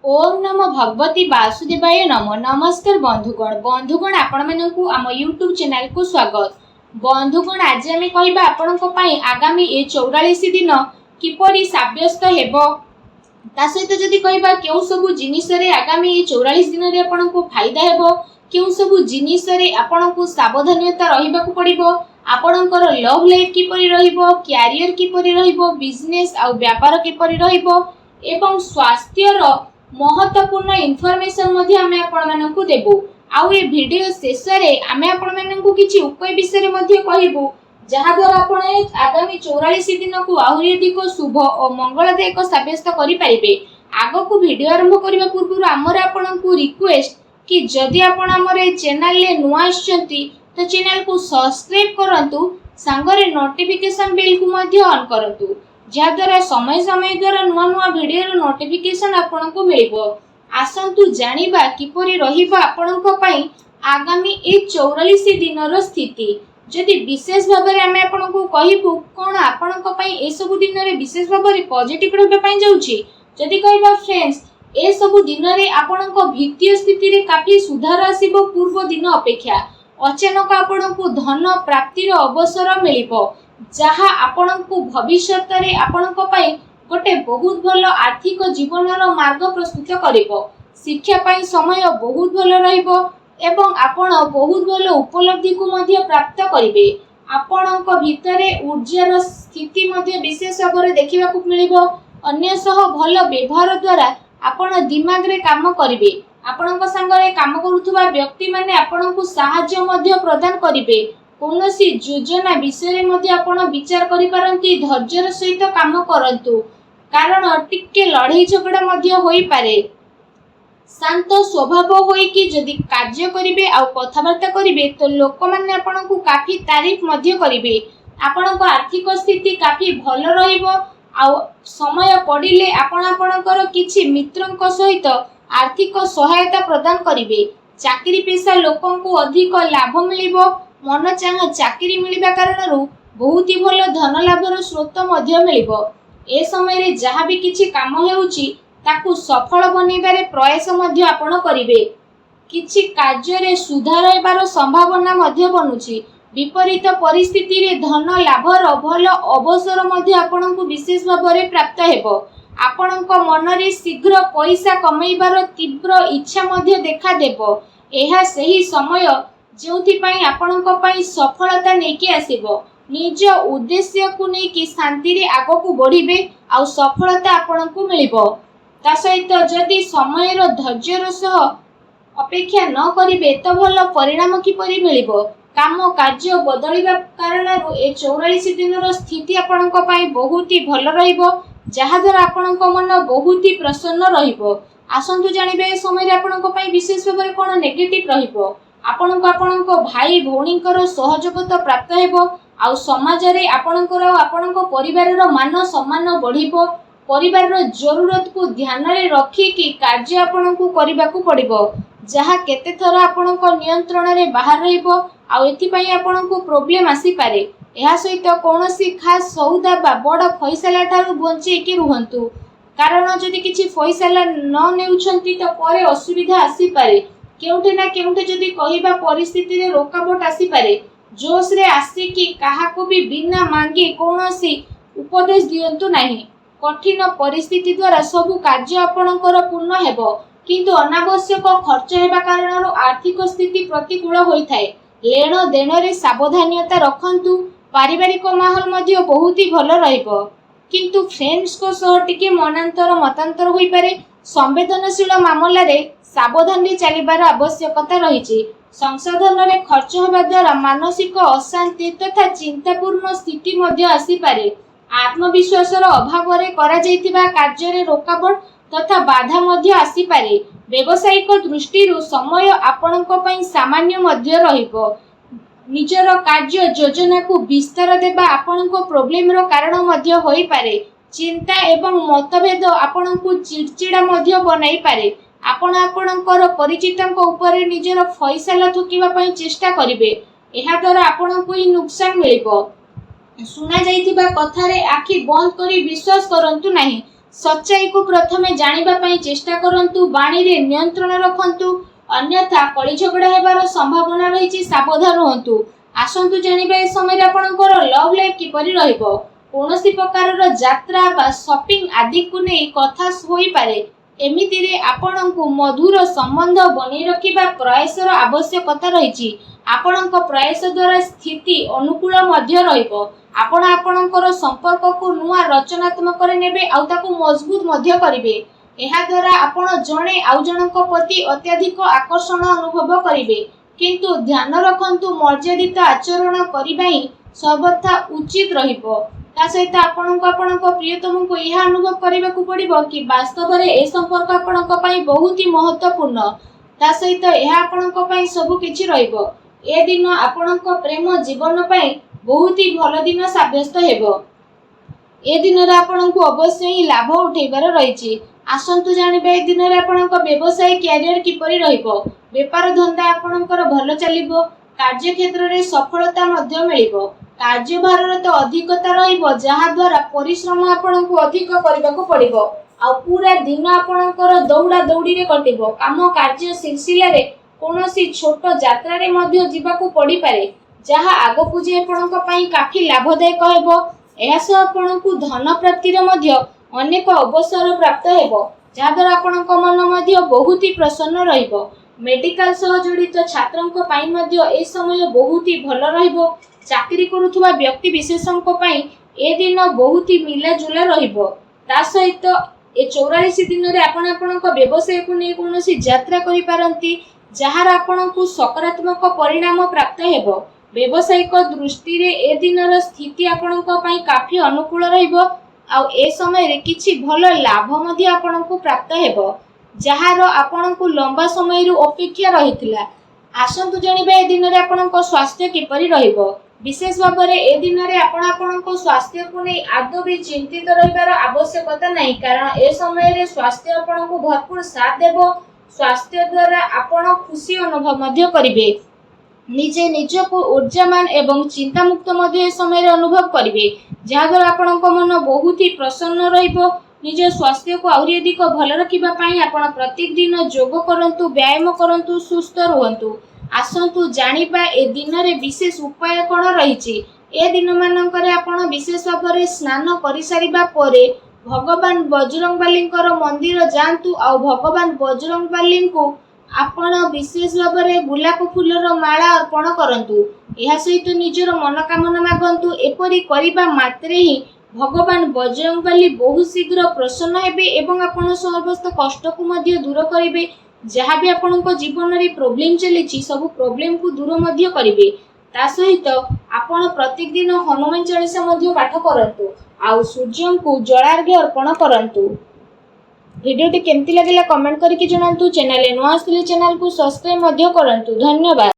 ओम नमो भगवती वासुदेवाय नमो। नमस्कार बंधुगण आपण मानकु आम यूट्यूब चैनल को स्वागत। बंधुगण आज आम कहबा आपनक पई आगामी ए 44 दिन किपरि साब्यस्त हेबो ता सहित जदि कहबा केउ सब जिनिस रे आगामी ए 44 दिन रे आपनक फायदा हेबो, केउ सब जिनिस रे आपनक सावधानता रहिबा को पड़िबो, आपनकर लव लाइफ किपरि रहिबो, कैरियर किपरि रहिबो, बिजनेस आ व्यापार किपरि रहिबो एवं स्वास्थ्य रो महत्वपूर्ण इनफॉरमेशन मध्ये आमे आपण मानकु देबो। आउ ए वीडियो शेष रे आमे आपण मानकु किछि उपाय विषय रे मध्ये कहिबो जहा द्वारा आपण आगामी 44 दिन को आहुरी अधिक शुभ और मंगलदायक साब्यस्त करि पारिबे। आगो को वीडियो आरंभ करिबा पूर्व हमर आपनकु रिक्वेस्ट कि जदि आपण हमर चैनल ले नुआ आछंती तो चैनल को सब्सक्राइब करंतु, संगरे नोटिफिकेशन बेल को मध्ये ऑन करंतु जहाद्वारा समय समय द्वारा नुआ नुआ वीडियो नोटिफिकेशन आपको मिलिबो। आसंतु जानिबा किपरि रहिबा आपनको पई आगामी ए 44 दिनर स्थिति। जदि विशेष भाबरे आमे आपनको कहिबु कोन आपनको पई ए सब दिन रे विशेष भाबरे पॉजिटिव रहबे पई जाउछि। जदि कहबा फ्रेंड्स ए सब दिन रे आपनको वित्तीय स्थिति रे काफी सुधार आसीबो पूर्व दिन अपेक्षा। अचानक आपनको धन प्राप्तिर अवसर मिलिबो जहा आपनकु भविष्यत रे आपनको पई गोटे बहुत भलो आर्थिक जीवनर मार्ग प्रस्तुत करिवो। शिक्षा पई समय बहुत भलो रहिबो एवं आपण बहुत भलो उपलब्धि को मध्ये प्राप्त करिवे। आपनको भितरे ऊर्जार स्थिति मध्ये विशेष भाबरे देखिबा को मिलिबो। अन्य सह भलो व्यवहार द्वारा आपण दिमाग रे काम करिवे। आपनको संगरे काम करूथुबा व्यक्ति माने आपनको सहाय्य मध्ये प्रदान करिवे। कौनसी योजना विषय मध्ये आपण विचार करि पारंती, धैर्यर सहित काम करंतु कारण टिके लड़ाई झगड़ा मध्ये होई पारे। शांत स्वभाव होई कि जदि कार्य करिवे आ कथावार्ता करिवे तो लोक माने आपनकु काफी तारीफ मध्ये करिवे। आपनको आर्थिक स्थिति काफी भलो रहिबो आ समय पड़िले आपण आपनकर किछि मित्रंक सहित आर्थिक सहायता प्रदान करिवे। चाकरी पेशा लोकंकु अधिक लाभ मिलिबो। मन चाह चाकरी मिलिबा कारणरु बहुत ही भलो धन लाभर स्रोत मध्ये मिलिबो। ए समय रे जहा भी किछि काम हेउची ताकु सफल बनेबारे प्रयास मध्ये आपण करिवे। किछि कार्य रे सुधार हेबार संभावना मध्ये बनुची। विपरीत परिस्थिति रे धन लाभर भलो अवसर मध्ये आपनकु विशेष भाबरे प्राप्त हेबो। आपनक मन रे शीघ्र पैसा कमाइबार तीव्र इच्छा मध्ये देखा देबो। एहा सही समय जोथि पई आपनक पई सफलता नेकी आसीबो। निज उद्देश्य को नेकी शांति रे आगो को बढ़िबे आ सफलता आपनकु मिलिबो। ता सहित जदि समय रो धैर्यर सह अपेक्षा न करिवे तो भलो परिणाम किपरि मिलिबो। काम कार्य बदलिबा कारणरु ए 44 दिनर स्थिति आपनक पई बहुत ही भलो रहिबो जहा द्वारा आपनक मन बहुत ही प्रसन्न रहिबो। आसंतु जानिबे ए समय रे आपनक पई विशेष भाबरे कोन नेगेटिव रहिबो। आपनको भाई भौणीकर सहयोगिता प्राप्त हेबो आ समाज रे आपनको परिवार रो मान सम्मान बढ़िबो। परिवार रो जरूरत को ध्यान रे रखी कि कार्य आपनको करिबा को पड़िबो जहा केते थर आपनको नियंत्रण रे बाहर रहिबो आ एथि पई आपनको प्रॉब्लम आसी पारे। एहा सहित कोनोसी खास सौदा बा बड़ फैसला थारु बंचे कि रुहंतु कारण जदि किछि फैसला न नेउछंती तो परे असुविधा आसी पारे। केउठे ना केउठे जदि कहिबा परिस्थिति रे रोकावट आसी पारे। जोश रे आसी कि काहाको भी बिना मांगी कोनोसी उपदेश दियंतु नाही। कठिन परिस्थिति द्वारा सब कार्य आपनकर पूर्ण हेबो किंतु अनावश्यक खर्च हेबा कारणरो आर्थिक स्थिति प्रतिकूल होई थाए। लेन देन रे सावधानता रखंतु। पारिवारिक माहौल मध्ये बहुत ही भलो रहिबो किंतु फ्रेंड्स को सह टिके मनांतर मतांतर होई पारे। संवेदनशील मामला रे सावधान रे चलिबार आवश्यकता रहिछि। संसाधन रे खर्च होबा द्वारा मानसिक अशांति तथा चिंतापूर्ण स्थिति मध्ये आसी पारे। आत्मविश्वास रो अभाव रे करा जायतिबा कार्य रे रोकावट तथा बाधा मध्ये आसी पारे। व्यवसायिक दृष्टि रो समय आपनक पई सामान्य मध्ये रहिबो। निजर कार्य योजना को विस्तार देबा आपनक प्रॉब्लम रो कारण मध्ये होई पारे। चिंता एवं मतभेद आपनकु चिड़चिड़ा मध्ये बनाई पारे। आपण आपणकर परिचितंक ऊपर निजर फैसला थुकिबा पई चेष्टा करिवे। एहा द्वारा आपणकु ही नुकसान मिलिबो। सुना जाइतिबा कथा रे आखि बंद करी विश्वास करंतु नाही। सच्चाई को प्रथमे जानिबा पई चेष्टा करंतु, बाणी रे नियंत्रण रखंतु, अन्यथा कଳି झगड़ा हेबार संभावना रहिछि, सावधान रहंतु। आसंतु जानिबा ए समय आपणकर लव लाइफ किपरि रहइबो। कोनोसी प्रकारर यात्रा बा शॉपिंग आदि को नै कथा होई पारे। एमितिरे आपणको मधुर संबंध बनै रखिबा प्रयासर आवश्यकता रहिछि। आपणक प्रयास द्वारा स्थिति अनुकूल मध्य रहिबो। आपण आपणकर संपर्क को नुआ रचनात्मक रे नेबे आउ ताकू मजबूत मध्य करिवे। एहा द्वारा आपण जणे आउ जनक प्रति अत्यधिक आकर्षण अनुभव करिवे, किंतु ध्यान रखंतु मर्यादित आचरण करिबा ही सर्वथा उचित रहिबो। ता सहित आपणक प्रियतम को यह अनुभव करने को पड़िबो कि वास्तव में ए संपर्क आपणक पई बहुत ही महत्वपूर्ण। ता सहित यह आपणक पई सब किछि रहिबो। ए दिन आपणक प्रेम जीवन पई बहुत ही भल दिन साब्यस्त हेबो। ए दिन रे आपणक अवश्य ही लाभ उठेबार रहिछि। आसंतु जानिबे ए दिन रे आपणक व्यवसाय कैरियर किपरि रहिबो। व्यापार धंदा आपणकर भल चलिबो। कार्य क्षेत्र रे सफलता मध्य मिलिबो। कार्यभार तो अधिकता रहिबो, जहा द्वारा परिश्रम आपणको अधिक करबाको पड़िबो। आ पूरा दिन आपणकर दौड़ा दौड़ी रे कटिबो। काम कार्य सिलसिला रे कोनोसी छोट यात्रा रे मध्य जीवाको पड़ी पारे, जहा आगो जे आपणक पई काफी लाभदायक हेबो। एहास आपणको धन प्राप्ति रे मध्य अनेक अवसर प्राप्त हेबो, जहा द्वारा आपणक मन मध्य बहुत ही प्रसन्न रहिबो। मेडिकल सह जड़ित छात्रंक पई मध्य ए समय बहुत ही भल रहिबो। चाकरी करुथुवा व्यक्ति विशेषंक पई ए दिन बहुत ही मिलाजुला रहिबो। ता सहित ए 44 दिन रे आपणक व्यवसाय को नै कोनोसी यात्रा करि पारंती, जहार आपणको सकारात्मक परिणाम प्राप्त हेबो। व्यवसायिक दृष्टि रे ए दिनर स्थिति आपणक पई काफी अनुकूल रहिबो। आ ए समय रे किछि भल लाभ मध्य आपणको प्राप्त हेबो, जहार आपणको लंबा समय रु अपेक्षा रहितला। आसंतु जानिबा ए दिन रे आपणक स्वास्थ्य किपरि रहिबो। विशेष भाव में ए दिन में आपण स्वास्थ्य को नहीं आदौ भी चिंतित रहिबार आवश्यकता नहीं, कारण ए समय रे स्वास्थ्य आपण को भरपूर साथ देबो। स्वास्थ्य द्वारा आपण खुशी अनुभव मध्य करिवे। निजे निज को ऊर्जामान एवं चिंता मुक्त मध्य ए समय रे अनुभव करिवे, जहा द्वारा आपण को मन बहुत ही प्रसन्न रहिबो। निज स्वास्थ्य को आउरी अधिक भल रखिबा पई आपण प्रत्येक दिन योग करंतु, व्यायाम करंतु, सुस्थ रहंतु। आसंतु जानिबा ए दिन रे विशेष उपाय कोन रहिछि। ए दिन मानकरे आपण विशेष भाव में स्नान करि सारिबा परे भगवान बजरंगबलींकर मंदिर जांतु। आ भगवान बजरंगबली को आपण विशेष भाव में गुलाब फूलर माला अर्पण करंतु। एहा सहित निजर मनोकामना मागंतु। एपरि करिबा मात्रे ही भगवान बजरंगबली बहुत शीघ्र प्रसन्न हेबे एवं आपण समस्त कष्ट को मध्य दूर करिवे। जहाँ भी आपण जीवन में प्रोब्लेम चली सब प्रोब्लेम को दूर मध्य करिवे। ता सहित आपण प्रत्येक दिन हनुमान चालीसा मध्य पाठ करंतु। आउ सूर्य को जलार्घ्य अर्पण करंतु। वीडियो टी केमती लगिला कमेंट करके जणांतु। चैनल नुआ आसिले चैनल को सब्सक्राइब मध्य करंतु। धन्यवाद।